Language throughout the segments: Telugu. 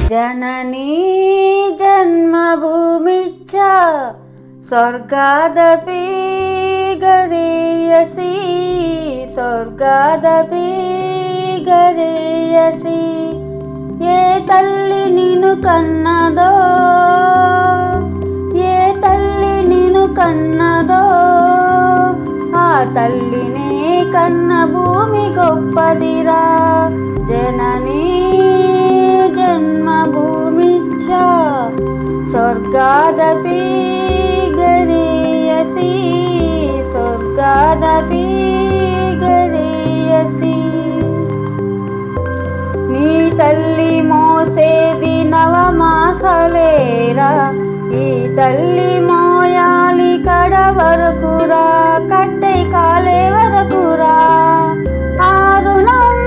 जननी जन्मभूमिश्च स्वर्गादपि गरीयसी स्वर्गादपि गरीयसी ఏ తల్లి నిన్ను కన్నదో ఏ తల్లి నిన్ను కన్నదో ఆ తల్లినే కన్న భూమి గొప్పదిరా జననీ జన్మభూమిశ్చ స్వర్గాదపి గరీయసి స్వర్గాదపి గరీయసి నీ తల్లి మోసేది నవమాసలేరా ఈ తల్లి మోయాలి కడ వరకురా కట్టై కాలే వరకురా ఆ రుణం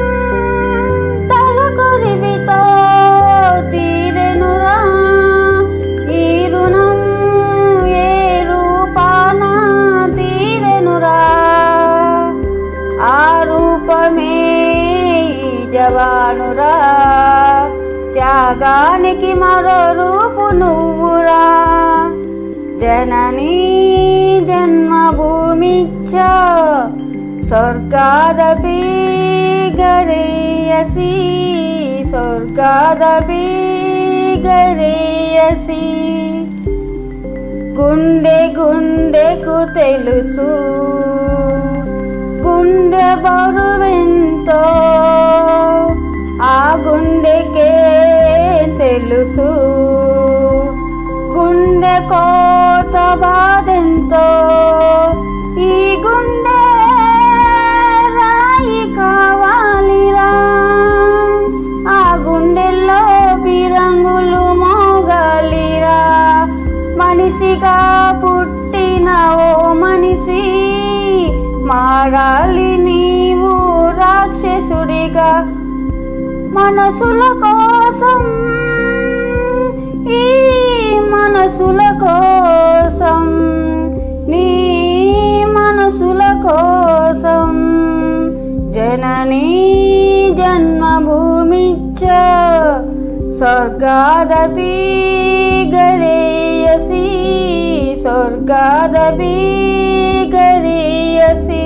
తలకొరివితో తీరెనురా ఈ రుణం ఏ రూపాన తీరెనురా ఆ రూపమే జవానురా త్యాగానికి మరో రూపు నువ్వురా జననీ జన్మభూమిశ్చ స్వర్గాదపి గరీయసి స్వర్గాదపి గరీయసి గుండె గుండెకు తెలుసు గుండె బరువెంతో ఆ గుండెకే తెలుసు గుండె కోత బాధెంతో ఈ గుండె రాయి కావాలిరా ఆ గుండెల్లో బిరంగులు మోగాలిరా మనిషిగా పుట్టిన ఓ మనిషి మారాలి నీవు రాక్షసుడిగా మనసుల కోసం ఈ మనసుల కోసం నీ మనసుల కోసం జననీ జన్మభూమిశ్చ స్వర్గాదపి గరీయసి స్వర్గాదపి గరీయసి